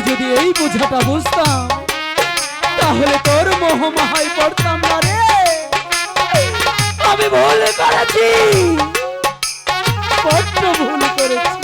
যদি এই বোঝাটা বুঝতাম তাহলে তোর মোহমাহাই পড়তাম না রে। আমি ভুল করেছি, বড্ড ভুল করেছি।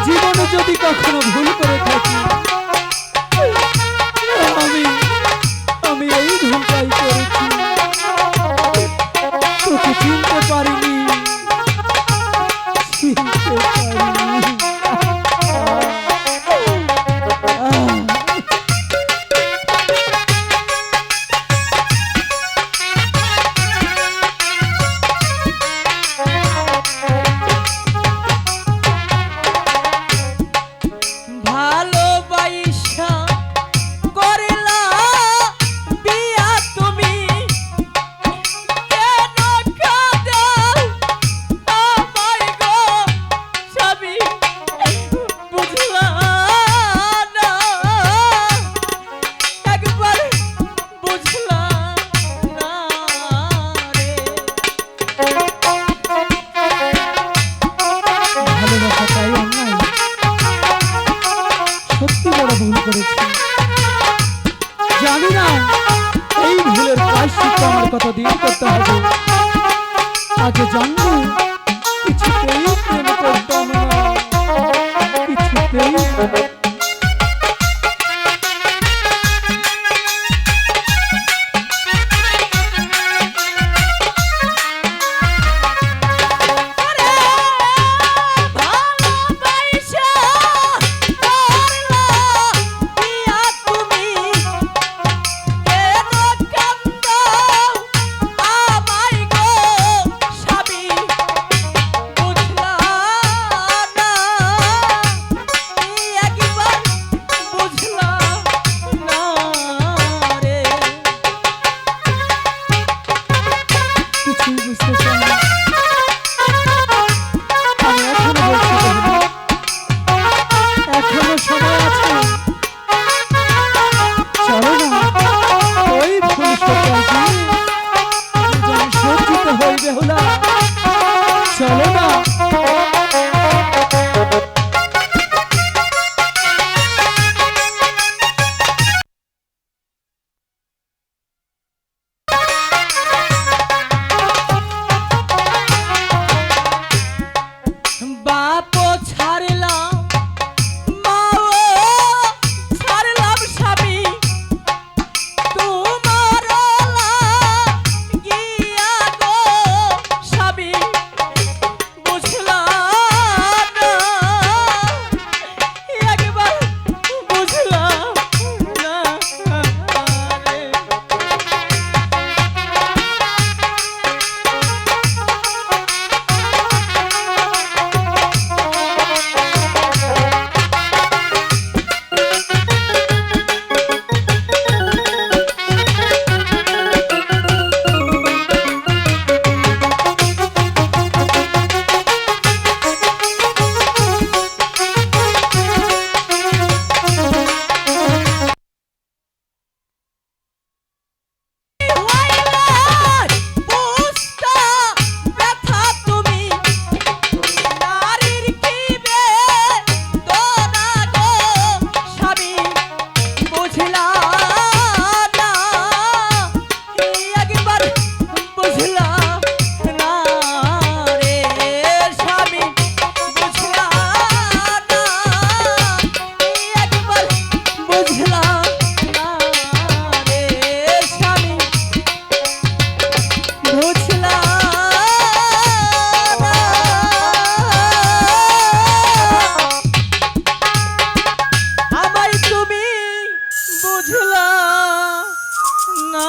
জীবনে যদি কখনো ভুল করে থাকি আমি এই ভুলটাই করেছি, তোকে চিনতে পারিনি, চিনতে পারিনি। জানি না এই ভুলের প্রায়শ্চিত্ত আমার কতদিন করতে হবে। আগে জানবো কিছুতেই প্রেম করতাম না, কিছুতেই। চলো না বাপ ছাড়লাম, মাও ছাড়লাম, স্বামী তোমার গিয়া গো স্বামী বুঝলাম না, একবার বুঝলাম না রে। বুঝলা না।